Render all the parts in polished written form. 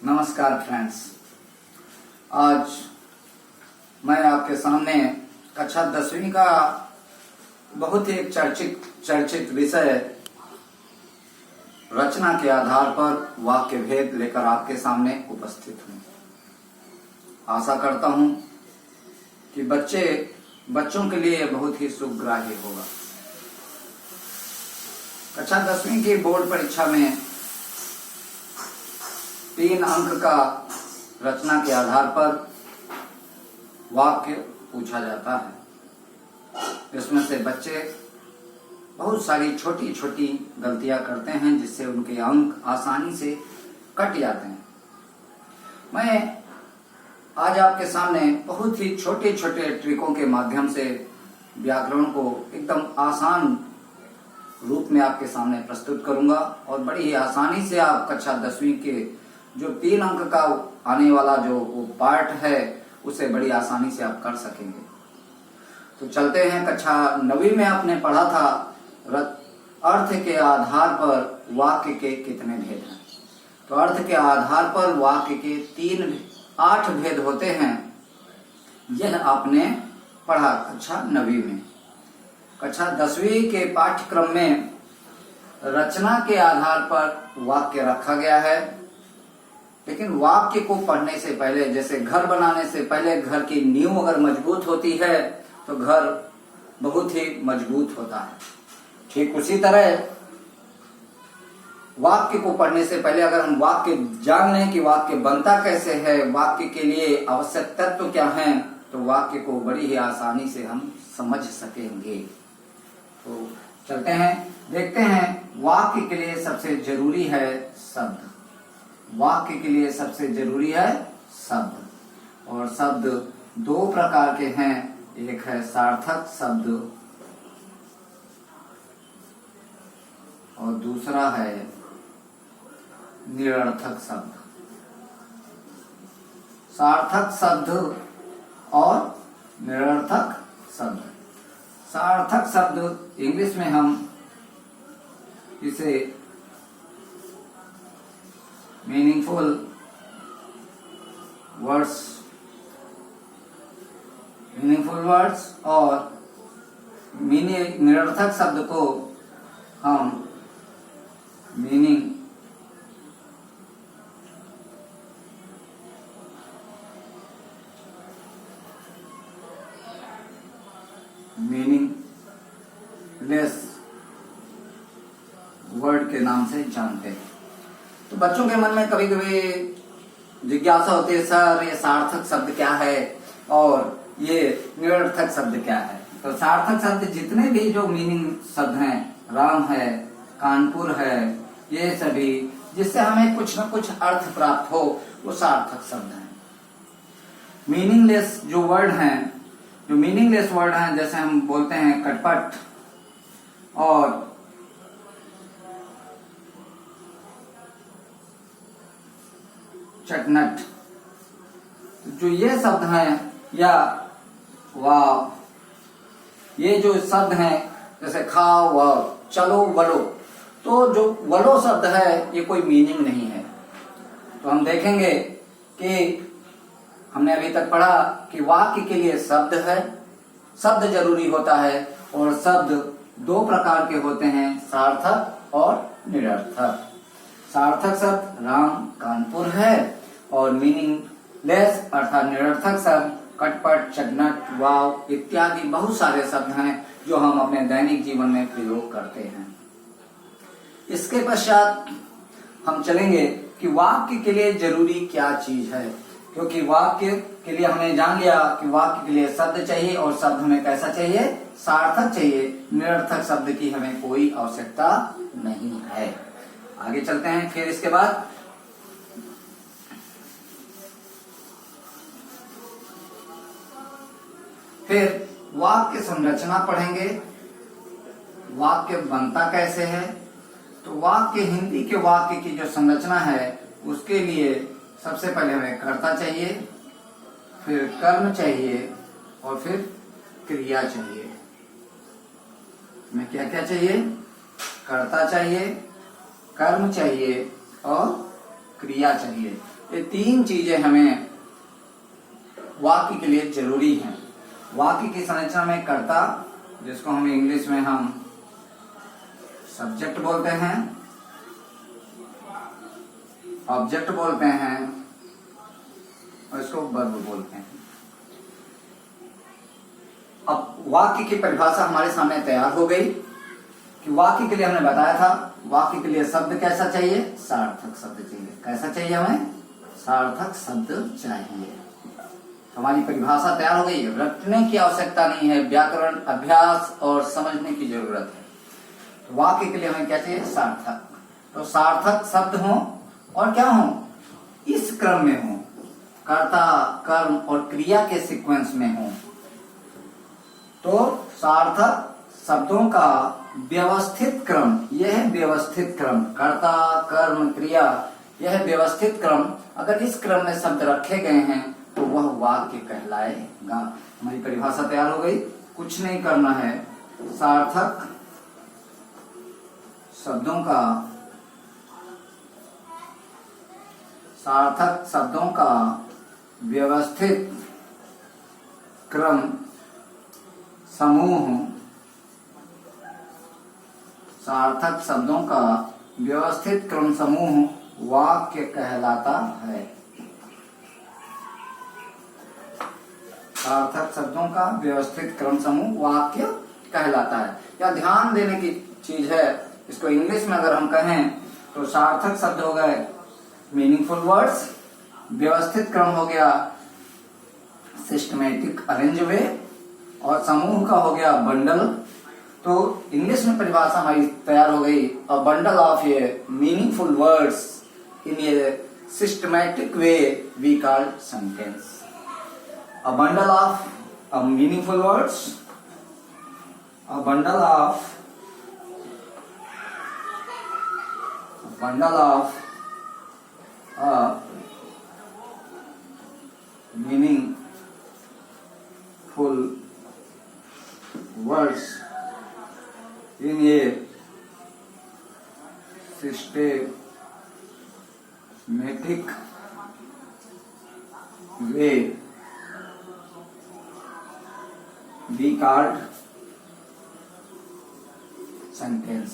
नमस्कार फ्रेंड्स। आज मैं आपके सामने कक्षा 10वीं का बहुत ही चर्चित विषय रचना के आधार पर वाक्य भेद लेकर आपके सामने उपस्थित हूँ। आशा करता हूँ कि बच्चों के लिए बहुत ही सुखग्राही होगा। कक्षा 10वीं की बोर्ड परीक्षा में 3 अंक का रचना के आधार पर वाक्य पूछा जाता है। इसमें से बच्चे बहुत सारी छोटी छोटी गलतियां करते हैं जिससे उनके अंक आसानी से कट जाते हैं। मैं आज आपके सामने बहुत ही छोटे छोटे ट्रिकों के माध्यम से व्याकरण को एकदम आसान रूप में आपके सामने प्रस्तुत करूंगा और बड़ी ही आसानी से आप कक्षा 10वीं के जो 3 अंक का आने वाला जो वो पार्ट है उसे बड़ी आसानी से आप कर सकेंगे। तो चलते हैं। कक्षा 9वीं में आपने पढ़ा था अर्थ के आधार पर वाक्य के कितने भेद हैं। तो अर्थ के आधार पर वाक्य के 8 भेद होते हैं। यह आपने पढ़ा कक्षा 9वीं में। कक्षा 10वीं के पाठ्यक्रम में रचना के आधार पर वाक्य रखा गया है, लेकिन वाक्य को पढ़ने से पहले, जैसे घर बनाने से पहले घर की नींव अगर मजबूत होती है तो घर बहुत ही मजबूत होता है। ठीक उसी तरह वाक्य को पढ़ने से पहले अगर हम वाक्य जान लें कि वाक्य बनता कैसे है, वाक्य के लिए आवश्यक तत्व क्या हैं, तो वाक्य को बड़ी ही आसानी से हम समझ सकेंगे। तो चलते हैं, देखते हैं। वाक्य के लिए सबसे जरूरी है शब्द। वाक्य के लिए सबसे जरूरी है शब्द, और शब्द 2 प्रकार के हैं। एक है सार्थक शब्द और दूसरा है निरर्थक शब्द। सार्थक शब्द और निरर्थक शब्द। सार्थक शब्द इंग्लिश में हम इसे मीनिंगफुल वर्ड्स और निरर्थक शब्द को हम मीनिंगलेस वर्ड के नाम से जानते हैं। तो बच्चों के मन में कभी कभी जिज्ञासा होती है, सर ये सार्थक शब्द क्या है और ये निरर्थक शब्द क्या है। तो सार्थक शब्द जितने भी जो मीनिंग शब्द हैं, राम है, कानपुर है, ये सभी जिससे हमें कुछ न कुछ अर्थ प्राप्त हो, वो सार्थक शब्द हैं। मीनिंगलेस जो मीनिंगलेस वर्ड हैं, जैसे हम बोलते हैं कटपट और चटनट, जो ये शब्द हैं, या वाह, ये जो शब्द हैं, जैसे खाओ वाओ, चलो वलो, तो जो वलो शब्द है ये कोई मीनिंग नहीं है। तो हम देखेंगे कि हमने अभी तक पढ़ा कि वाक्य के लिए शब्द है, शब्द जरूरी होता है, और शब्द 2 प्रकार के होते हैं, सार्थक और निरर्थक। सार्थक शब्द राम कानपुर है और मीनिंगलेस अर्थात निरर्थक शब्द कटपट, चटनट, वाव इत्यादि बहुत सारे शब्द हैं जो हम अपने दैनिक जीवन में प्रयोग करते हैं। इसके पश्चात हम चलेंगे कि वाक्य के लिए जरूरी क्या चीज है, क्योंकि वाक्य के लिए हमने जान लिया कि वाक्य के लिए शब्द चाहिए, और शब्द हमें कैसा चाहिए, सार्थक चाहिए। निरर्थक शब्द की हमें कोई आवश्यकता नहीं है। आगे चलते हैं। फिर इसके बाद वाक्य संरचना पढ़ेंगे। वाक्य बनता कैसे है, तो वाक्य, हिंदी के वाक्य की जो संरचना है उसके लिए सबसे पहले हमें कर्ता चाहिए, फिर कर्म चाहिए और फिर क्रिया चाहिए। हमें क्या क्या चाहिए, कर्ता चाहिए, कर्म चाहिए और क्रिया चाहिए। ये तीन चीजें हमें वाक्य के लिए जरूरी हैं। वाक्य की संरचना में कर्ता, जिसको हम इंग्लिश में हम सब्जेक्ट बोलते हैं, ऑब्जेक्ट बोलते हैं और इसको वर्ब बोलते हैं। अब वाक्य की परिभाषा हमारे सामने तैयार हो गई कि वाक्य के लिए हमने बताया था, वाक्य के लिए शब्द कैसा चाहिए? सार्थक शब्द चाहिए। कैसा चाहिए हमें? सार्थक शब्द चाहिए। तो हमारी परिभाषा तैयार हो गई। रटने की आवश्यकता नहीं है, व्याकरण अभ्यास और समझने की जरूरत है। तो वाक्य के लिए हमें क्या चाहिए? सार्थक। तो सार्थक शब्द हो और क्या हो? इस क्रम में हो, कर्ता, कर्म और क्रिया के सीक्वेंस में हो। तो सार्थक शब्दों का व्यवस्थित क्रम, यह व्यवस्थित क्रम, कर्ता, कर्म, क्रिया, यह व्यवस्थित क्रम, अगर इस क्रम में शब्द रखे गए हैं तो वह वाक्य कहलाएगा। हमारी परिभाषा तैयार हो गई। कुछ नहीं करना है, सार्थक शब्दों का व्यवस्थित क्रम समूह, सार्थक शब्दों का व्यवस्थित क्रम समूह वाक्य कहलाता है। सार्थक शब्दों का व्यवस्थित क्रम समूह वाक्य कहलाता है। यह ध्यान देने की चीज है। इसको इंग्लिश में अगर हम कहें तो सार्थक शब्द हो गए मीनिंगफुल वर्ड्स, व्यवस्थित क्रम हो गया सिस्टमैटिक अरेंज वे, और समूह का हो गया बंडल। तो इंग्लिश में परिभाषा हमारी तैयार हो गई, a bundle of a meaningful words in a systematic way we call sentence. A bundle of meaningful words, a bundle of meaningful words in a systematic way we called sentence।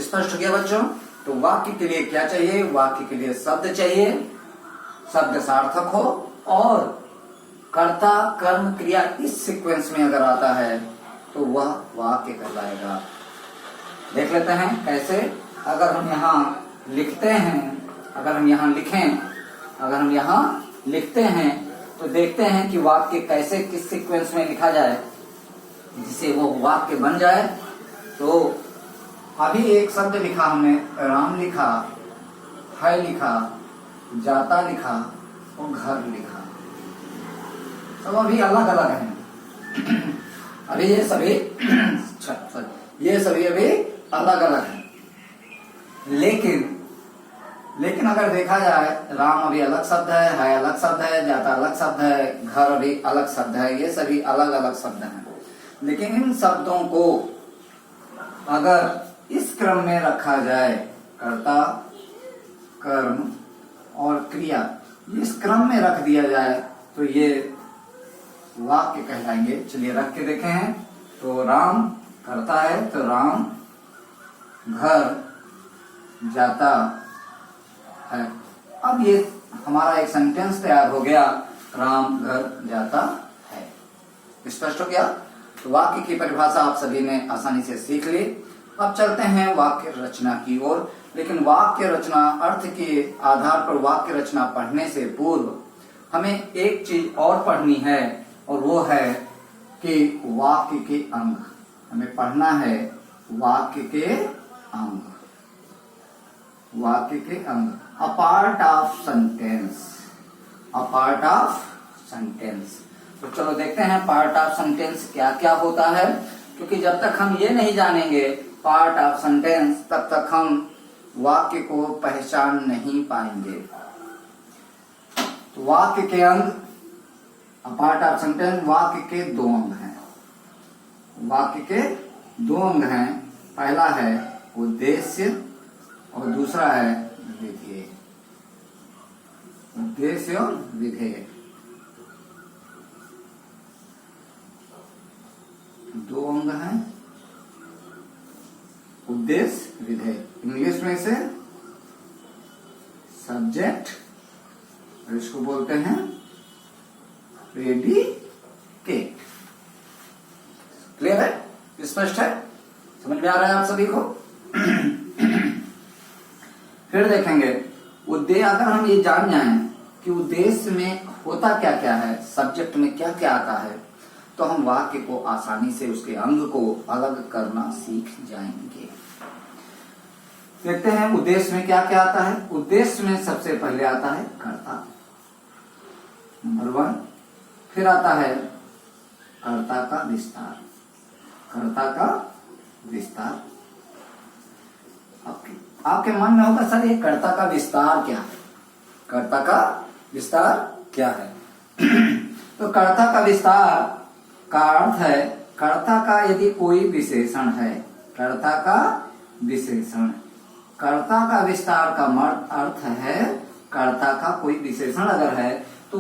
स्पष्ट हो गया बच्चों? तो वाक्य के लिए क्या चाहिए? वाक्य के लिए शब्द चाहिए, शब्द सार्थक हो और कर्ता, कर्म, क्रिया इस सीक्वेंस में अगर आता है तो वह वाक्य कहलाएगा। देख लेते हैं कैसे। अगर हम यहाँ लिखते हैं, अगर हम यहाँ लिखते हैं तो देखते हैं कि वाक्य कैसे, किस सीक्वेंस में लिखा जाए जिसे वो वाक्य बन जाए। तो अभी एक शब्द लिखा हमने, राम लिखा, है लिखा, जाता लिखा और घर लिखा। सब अभी अलग अलग हैं। अभी ये सभी अभी अलग अलग हैं। लेकिन अगर देखा जाए, राम अभी अलग शब्द है अलग शब्द है, जाता अलग शब्द है, घर अभी अलग शब्द है, ये सभी अलग अलग शब्द हैं। लेकिन इन शब्दों को अगर इस क्रम में रखा जाए, कर्ता, कर्म और क्रिया, इस क्रम में रख दिया जाए तो ये वाक्य कहलाएंगे। चलिए रख के देखे हैं। तो राम करता है तो राम, घर जाता है। अब ये हमारा एक सेंटेंस तैयार हो गया, राम घर जाता है। स्पष्ट हो गया? तो वाक्य की परिभाषा आप सभी ने आसानी से सीख ली। अब चलते हैं वाक्य रचना की ओर। लेकिन वाक्य रचना, अर्थ के आधार पर वाक्य रचना पढ़ने से पूर्व हमें एक चीज और पढ़नी है, और वो है कि वाक्य के अंग। हमें पढ़ना है वाक्य के अंग। वाक्य के अंग, a part of sentence, a part of sentence. तो चलो देखते हैं पार्ट ऑफ सेंटेंस क्या क्या होता है, क्योंकि जब तक हम ये नहीं जानेंगे पार्ट ऑफ सेंटेंस, तब तक हम वाक्य को पहचान नहीं पाएंगे। तो वाक्य के अंग, अ पार्ट ऑफ सेंटेंस, वाक्य के दो अंग हैं। वाक्य के दो अंग हैं। पहला है उद्देश्य और दूसरा है विधेय। उद्देश्य और विधेय दो अंग हैं। उद्देश्य विधेय, इंग्लिश में से सब्जेक्ट, और इसको बोलते हैं प्रेडिकेट। क्लियर है? स्पष्ट है? समझ में आ रहा है आप सभी को? फिर देखेंगे उद्देश्य। अगर हम ये जान जाएं कि उद्देश्य में होता क्या क्या है, सब्जेक्ट में क्या क्या आता है, तो हम वाक्य को आसानी से उसके अंग को अलग करना सीख जाएंगे। देखते हैं उद्देश्य में क्या क्या आता है। उद्देश्य में सबसे पहले आता है कर्ता, नंबर 1। फिर आता है कर्ता का विस्तार। कर्ता का विस्तार। आपके मन में होगा सर ये कर्ता का विस्तार क्या है? कर्ता का विस्तार क्या है? तो कर्ता का विस्तार का अर्थ है कर्ता का यदि कोई विशेषण है, कर्ता का विशेषण। कर्ता का विस्तार का अर्थ है कर्ता का कोई विशेषण अगर है तो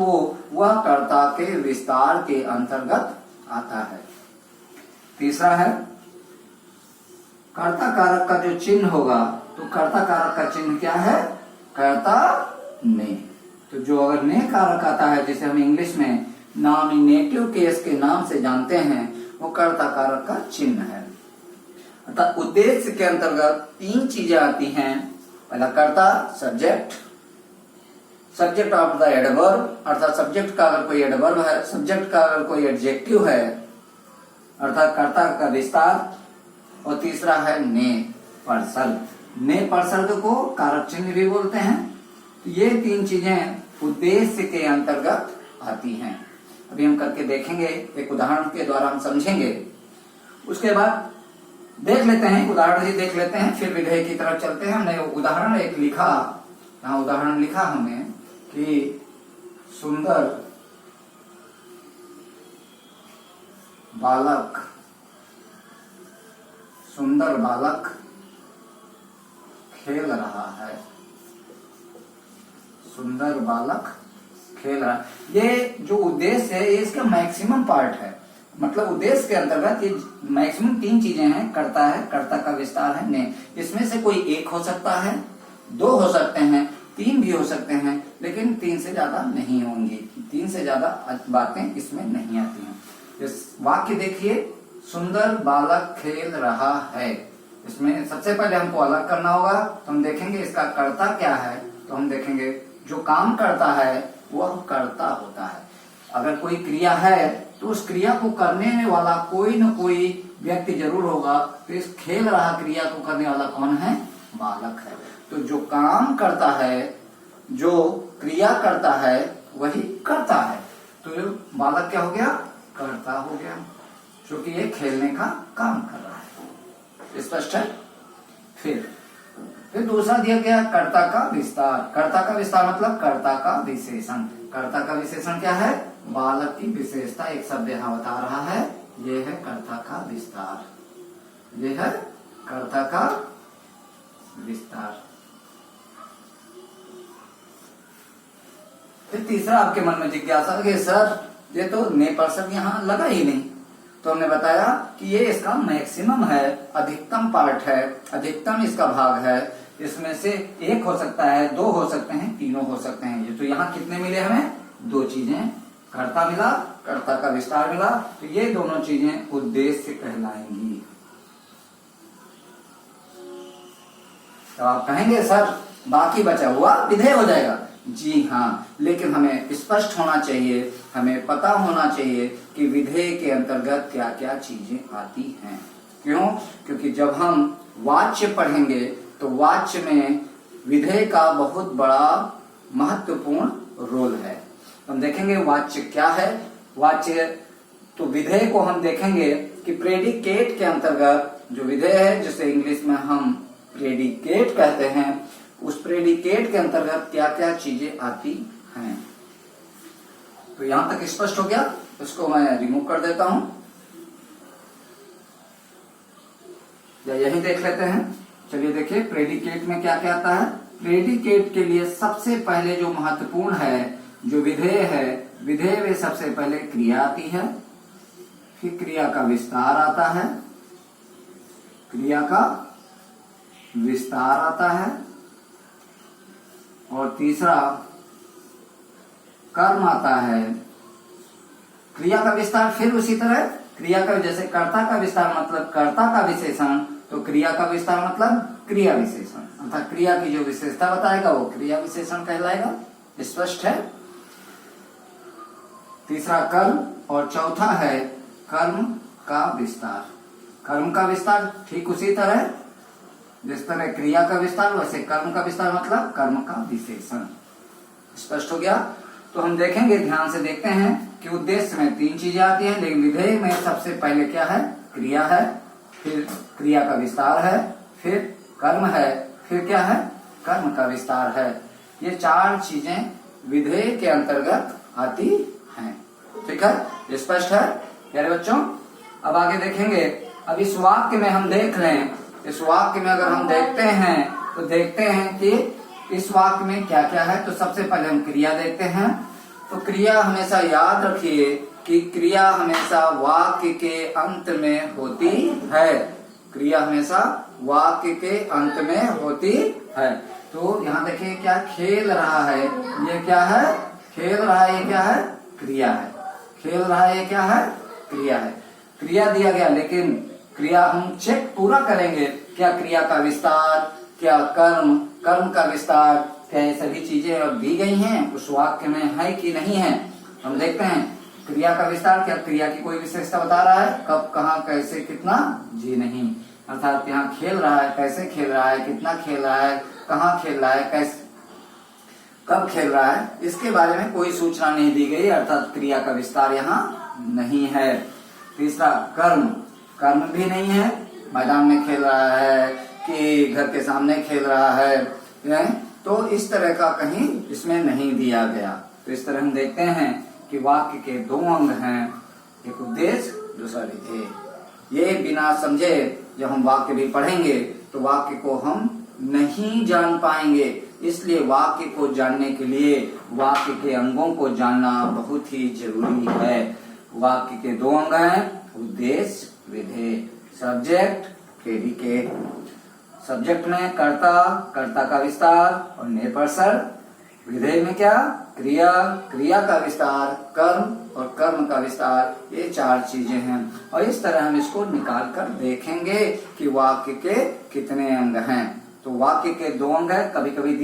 वह कर्ता के विस्तार के अंतर्गत आता है। तीसरा है कर्ता कारक का जो चिन्ह होगा, तो कर्ता कारक का चिन्ह क्या है? कर्ता ने। तो जो अगर ने कारक आता है, जिसे हम इंग्लिश में नॉमिनेटिव केस के नाम से जानते हैं, वो कर्ता कारक का चिन्ह है। अर्थात उद्देश्य के अंतर्गत 3 चीजें आती हैं। पहला कर्ता, subject, subject of the adverb, अर्थात सब्जेक्ट का अगर कोई एडवर्ब है, सब्जेक्ट का अगर कोई एडजेक्टिव है, अर्थात कर्ता का विस्तार। और तीसरा है ने परसर्ग। ने परसर्ग को कारक चिन्ह भी बोलते हैं। तो ये 3 चीजें उद्देश्य के अंतर्गत आती हैं। अभी हम करके देखेंगे, एक उदाहरण के द्वारा हम समझेंगे। उसके बाद देख लेते हैं, उदाहरण ही देख लेते हैं, फिर विधेय की तरफ चलते हैं। हमने उदाहरण एक लिखा, यहाँ उदाहरण लिखा हमने कि सुंदर बालक, सुंदर बालक खेल रहा है। सुंदर बालक खेल रहा है। ये जो उद्देश्य है ये इसका मैक्सिमम पार्ट है। मतलब उद्देश्य के अंतर्गत ये मैक्सिमम 3 चीजें हैं। कर्ता है, कर्ता का विस्तार है, ने। इसमें से कोई एक हो सकता है, 2 हो सकते हैं, 3 भी हो सकते हैं, लेकिन 3 से ज्यादा नहीं होंगी। 3 से ज्यादा बातें इसमें नहीं आती हैं। इस वाक्य देखिए, सुंदर बालक खेल रहा है। इसमें सबसे पहले हमको अलग करना होगा। तो हम देखेंगे इसका कर्ता क्या है। तो हम देखेंगे जो काम करता है वह कर्ता होता है। अगर कोई क्रिया है तो उस क्रिया को करने वाला कोई न कोई व्यक्ति जरूर होगा। तो इस खेल रहा क्रिया को करने वाला कौन है? बालक है। तो जो काम करता है, जो क्रिया करता है, वही कर्ता है। तो बालक क्या हो गया? कर्ता हो गया, क्योंकि ये खेलने का काम कर रहा है। स्पष्ट है? फिर दूसरा दिया गया कर्ता का विस्तार। कर्ता का विस्तार मतलब कर्ता का विशेषण। कर्ता का विशेषण क्या है? बालक की विशेषता एक शब्द यहाँ बता रहा है। ये है कर्ता का विस्तार, ये है कर्ता का विस्तार। फिर तीसरा आपके मन में जिज्ञासा कि सर ये तो ने परसर्ग यहाँ लगा ही नहीं। तो हमने बताया कि ये इसका मैक्सिमम है, अधिकतम पार्ट है, अधिकतम इसका भाग है। इसमें से एक हो सकता है, 2 हो सकते हैं, 3 हो सकते हैं। ये तो यहाँ कितने मिले हमें? 2 चीजें, कर्ता मिला, कर्ता का विस्तार मिला। तो ये दोनों चीजें उद्देश्य कहलाएंगी। तो आप कहेंगे सर बाकी बचा हुआ विधेय हो जाएगा। जी हाँ, लेकिन हमें स्पष्ट होना चाहिए, हमें पता होना चाहिए कि विधेय के अंतर्गत क्या क्या चीजें आती हैं। क्यों? क्योंकि जब हम वाच्य पढ़ेंगे तो वाच्य में विधेय का बहुत बड़ा महत्वपूर्ण रोल है। हम देखेंगे वाच्य क्या है। वाच्य तो विधेय को हम देखेंगे कि प्रेडिकेट के अंतर्गत जो विधेय है, जिसे इंग्लिश में हम प्रेडिकेट कहते हैं, उस प्रेडिकेट के अंतर्गत क्या क्या चीजें आती हैं। तो यहां तक स्पष्ट हो गया। इसको मैं रिमूव कर देता हूं, या यही देख लेते हैं। चलिए देखिए प्रेडिकेट में क्या क्या आता है। प्रेडिकेट के लिए सबसे पहले जो महत्वपूर्ण है, जो विधेय है, विधेय में सबसे पहले क्रिया आती है, फिर क्रिया का विस्तार आता है, क्रिया का विस्तार आता है, और तीसरा कर्म आता है। क्रिया का विस्तार फिर उसी तरह क्रिया का, जैसे कर्ता का विस्तार मतलब कर्ता का विशेषण, तो क्रिया का विस्तार मतलब क्रिया विशेषण, अर्थात क्रिया की जो विशेषता बताएगा वो क्रिया विशेषण कहलाएगा। स्पष्ट है। तीसरा कर्म और चौथा है कर्म का विस्तार। कर्म का विस्तार ठीक उसी तरह जिस तरह क्रिया का विस्तार, वैसे कर्म का विस्तार मतलब कर्म का विशेषण। स्पष्ट हो गया। तो हम देखेंगे, ध्यान से देखते हैं कि उद्देश्य में 3 चीजें आती हैं, लेकिन विधेय में सबसे पहले क्या है, क्रिया है, फिर क्रिया का विस्तार है, फिर कर्म है, फिर क्या है, कर्म का विस्तार है। ये 4 चीजें विधेय के अंतर्गत आती हैं। ठीक है, स्पष्ट है प्यारे बच्चों। अब आगे देखेंगे। अब इस वाक्य में हम देख लें, इस वाक्य में अगर हम देखते हैं तो देखते हैं कि इस वाक्य में क्या क्या है। तो सबसे पहले हम क्रिया देखते हैं। तो क्रिया हमेशा याद रखिए कि क्रिया हमेशा वाक्य के अंत में होती है। क्रिया हमेशा वाक्य के अंत में होती है। तो यहाँ देखिए क्या खेल रहा है, ये क्या है, खेल रहा है, ये क्या है, क्रिया है। खेल रहा है, ये क्या है, क्रिया है। क्रिया दिया गया, लेकिन क्रिया हम चेक पूरा करेंगे, क्या क्रिया का विस्तार, क्या कर्म, कर्म का विस्तार, क्या ये सभी चीजें अब दी गई हैं उस वाक्य में है कि नहीं है। हम देखते हैं क्रिया का विस्तार, क्या क्रिया की कोई विशेषता बता रहा है, कब, कहाँ, कैसे, कितना, जी नहीं। अर्थात यहाँ खेल रहा है, कैसे खेल रहा है, कितना खेल रहा है, कहाँ खेल रहा है, कैसे, कब खेल रहा है, इसके बारे में कोई सूचना नहीं दी गई, अर्थात क्रिया का विस्तार यहाँ नहीं है। तीसरा कर्म, कर्म भी नहीं है, मैदान में खेल रहा है कि घर के सामने खेल रहा है, तो इस तरह का कहीं इसमें नहीं दिया गया। तो इस तरह हम देखते हैं कि वाक्य के 2 अंग हैं, एक उद्देश्य, दूसरा विधेय। ये बिना समझे जब हम वाक्य भी पढ़ेंगे तो वाक्य को हम नहीं जान पाएंगे। इसलिए वाक्य को जानने के लिए वाक्य के अंगों को जानना बहुत ही जरूरी है। वाक्य के 2 अंग हैं, उद्देश्य, विधेय। Subject, predicate. सब्जेक्ट में कर्ता, कर्ता का विस्तार और नेपर्सन। विधेय में क्या, क्रिया, क्रिया का विस्तार, कर्म और कर्म का विस्तार। ये 4 चीजें हैं और इस तरह हम इसको निकाल कर देखेंगे कि वाक्य के कितने अंग हैं। तो वाक्य के 2 अंग है, कभी कभी दिया